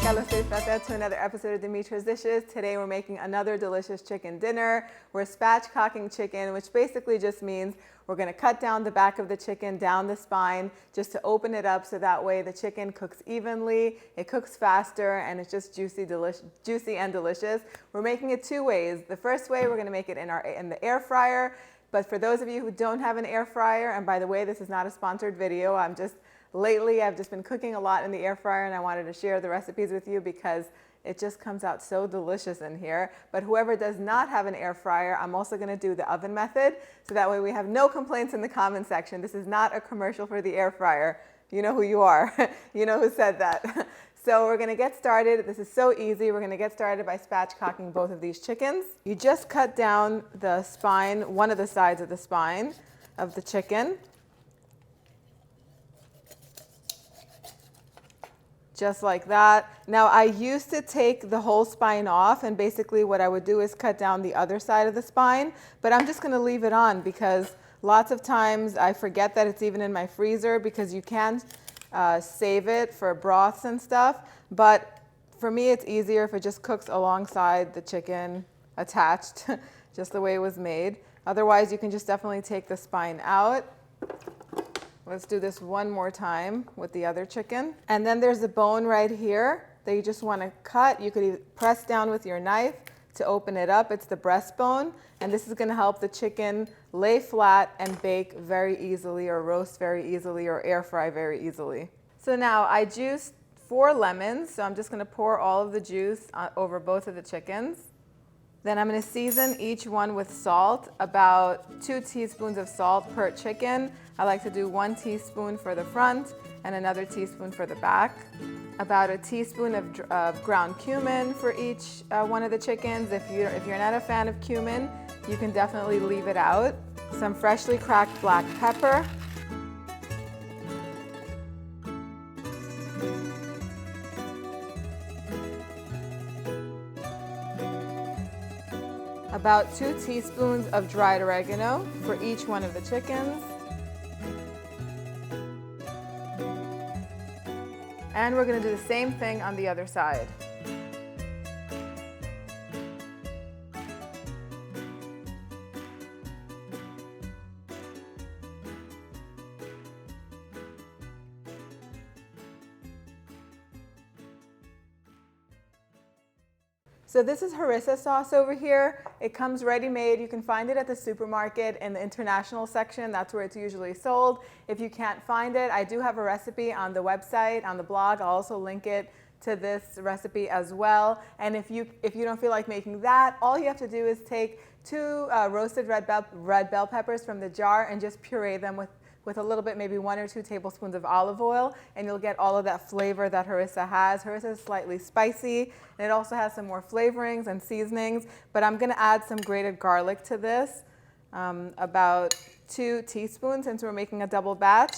to another episode of Dimitra's Dishes. Today we're making another delicious chicken dinner. We're spatchcocking chicken, which basically just means we're going to cut down the back of the chicken, down the spine, just to open it up so that way the chicken cooks evenly, it cooks faster, and it's just juicy and delicious. We're making it two ways. The first way, we're going to make it in the air fryer. But for those of you who don't have an air fryer, and by the way, this is not a sponsored video, Lately, I've just been cooking a lot in the air fryer, and I wanted to share the recipes with you because it just comes out so delicious in here. But whoever does not have an air fryer, I'm also going to do the oven method, so that way we have no complaints in the comment section. This is not a commercial for the air fryer. You know who you are. You know who said that. So we're going to get started. This is so easy. We're going to get started by spatchcocking both of these chickens. You just cut down the spine, one of the sides of the spine of the chicken. Just like that. Now I used to take the whole spine off, and basically what I would do is cut down the other side of the spine, but I'm just going to leave it on because lots of times I forget that it's even in my freezer, because you can save it for broths and stuff, but for me it's easier if it just cooks alongside the chicken attached, just the way it was made. Otherwise you can just definitely take the spine out. Let's do this one more time with the other chicken. And then there's a bone right here that you just want to cut. You could either press down with your knife to open it up. It's the breastbone. And this is going to help the chicken lay flat and bake very easily, or roast very easily, or air fry very easily. So now I juiced 4 lemons. So I'm just going to pour all of the juice over both of the chickens. Then I'm going to season each one with salt, about 2 teaspoons of salt per chicken. I like to do 1 teaspoon for the front and another teaspoon for the back. About a teaspoon of ground cumin for each one of the chickens. If you're not a fan of cumin, you can definitely leave it out. Some freshly cracked black pepper. About 2 teaspoons of dried oregano for each one of the chickens. And we're going to do the same thing on the other side. So this is Harissa sauce over here. It comes ready-made. You can find it at the supermarket in the international section. That's where it's usually sold. If you can't find it, I do have a recipe on the website, on the blog. I'll also link it to this recipe as well. And if you don't feel like making that, all you have to do is take 2 roasted red bell peppers from the jar and just puree them with a little bit, maybe 1 or 2 tablespoons of olive oil, and you'll get all of that flavor that Harissa has. Harissa is slightly spicy, and it also has some more flavorings and seasonings, but I'm gonna add some grated garlic to this, about 2 teaspoons since we're making a double batch,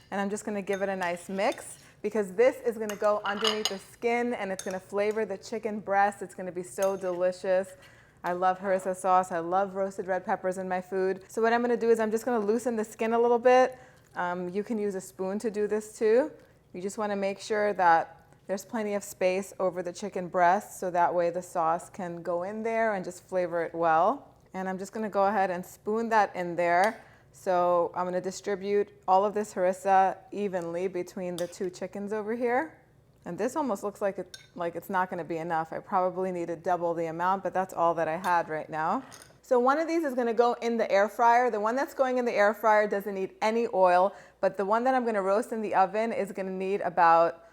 and I'm just gonna give it a nice mix, because this is gonna go underneath the skin, and it's gonna flavor the chicken breast. It's gonna be so delicious. I love Harissa sauce. I love roasted red peppers in my food. So what I'm going to do is I'm just going to loosen the skin a little bit. You can use a spoon to do this too. You just want to make sure that there's plenty of space over the chicken breast, so that way the sauce can go in there and just flavor it well. And I'm just going to go ahead and spoon that in there. So I'm going to distribute all of this Harissa evenly between the 2 chickens over here. And this almost looks like it's not going to be enough. I probably need to double the amount, but that's all that I had right now. So one of these is going to go in the air fryer. The one that's going in the air fryer doesn't need any oil, but the one that I'm going to roast in the oven is going to need about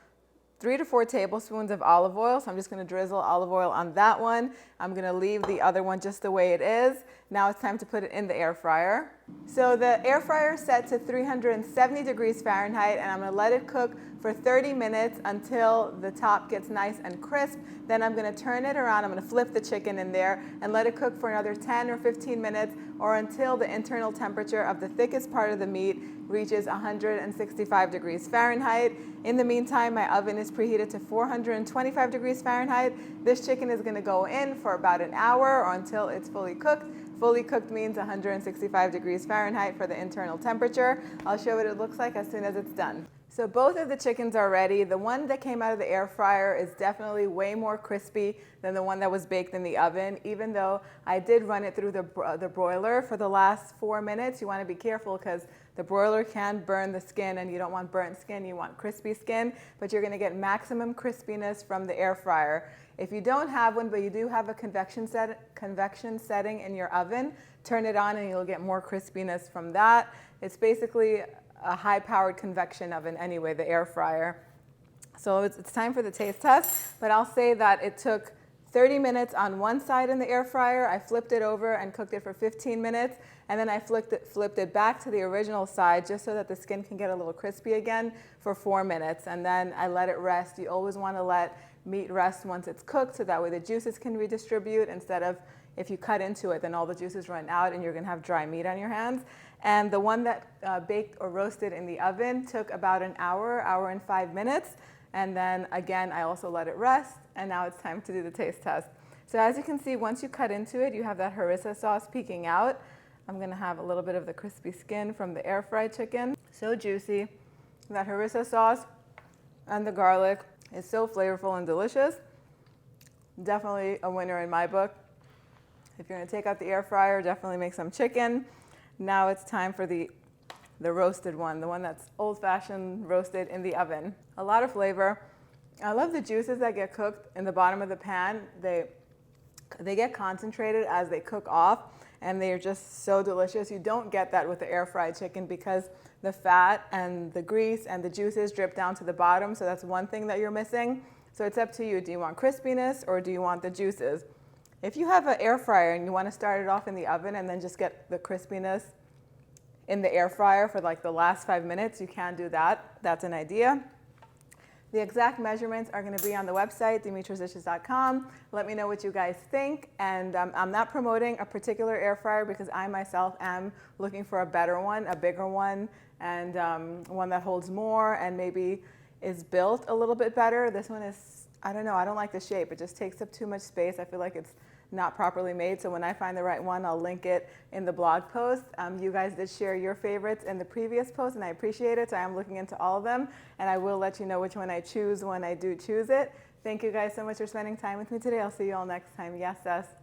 3 to 4 tablespoons of olive oil. So I'm just going to drizzle olive oil on that one. I'm going to leave the other one just the way it is. Now it's time to put it in the air fryer. So the air fryer is set to 370 degrees Fahrenheit, and I'm going to let it cook for 30 minutes until the top gets nice and crisp. Then I'm going to turn it around. I'm going to flip the chicken in there and let it cook for another 10 or 15 minutes, or until the internal temperature of the thickest part of the meat reaches 165 degrees Fahrenheit. In the meantime, my oven is preheated to 425 degrees Fahrenheit. This chicken is going to go in for about an hour, or until it's fully cooked. Fully cooked means 165 degrees Fahrenheit for the internal temperature. I'll show what it looks like as soon as it's done. So both of the chickens are ready. The one that came out of the air fryer is definitely way more crispy than the one that was baked in the oven. Even though I did run it through the broiler for the last 4 minutes, you want to be careful because the broiler can burn the skin and you don't want burnt skin, you want crispy skin, but you're going to get maximum crispiness from the air fryer. If you don't have one, but you do have a convection setting in your oven, turn it on and you'll get more crispiness from that. It's basically a high-powered convection oven anyway, the air fryer. So it's time for the taste test, but I'll say that it took 30 minutes on one side in the air fryer. I flipped it over and cooked it for 15 minutes, and then I flipped it back to the original side just so that the skin can get a little crispy again for 4 minutes, and then I let it rest. You always want to let meat rest once it's cooked so that way the juices can redistribute, instead of if you cut into it, then all the juices run out and you're going to have dry meat on your hands. And the one that baked or roasted in the oven took about an hour and 5 minutes. And then again, I also let it rest. And now it's time to do the taste test. So as you can see, once you cut into it, you have that harissa sauce peeking out. I'm going to have a little bit of the crispy skin from the air fried chicken. So juicy. That harissa sauce and the garlic is so flavorful and delicious. Definitely a winner in my book. If you're going to take out the air fryer, definitely make some chicken. Now it's time for the roasted one, the one that's old-fashioned roasted in the oven. A lot of flavor. I love the juices that get cooked in the bottom of the pan. They get concentrated as they cook off, and they are just so delicious. You don't get that with the air fried chicken because the fat and the grease and the juices drip down to the bottom, so that's one thing that you're missing. So it's up to you. Do you want crispiness or do you want the juices? If you have an air fryer and you want to start it off in the oven and then just get the crispiness in the air fryer for like the last 5 minutes, you can do that. That's an idea. The exact measurements are going to be on the website, dimitrasdishes.com. Let me know what you guys think. And I'm not promoting a particular air fryer because I myself am looking for a better one, a bigger one, and one that holds more and maybe is built a little bit better. This one is, I don't know, I don't like the shape. It just takes up too much space. I feel like it's not properly made. So when I find the right one, I'll link it in the blog post. You guys did share your favorites in the previous post, and I appreciate it. So I'm looking into all of them, and I will let you know which one I choose when I do choose it. Thank you guys so much for spending time with me today. I'll see you all next time. Yes, sis.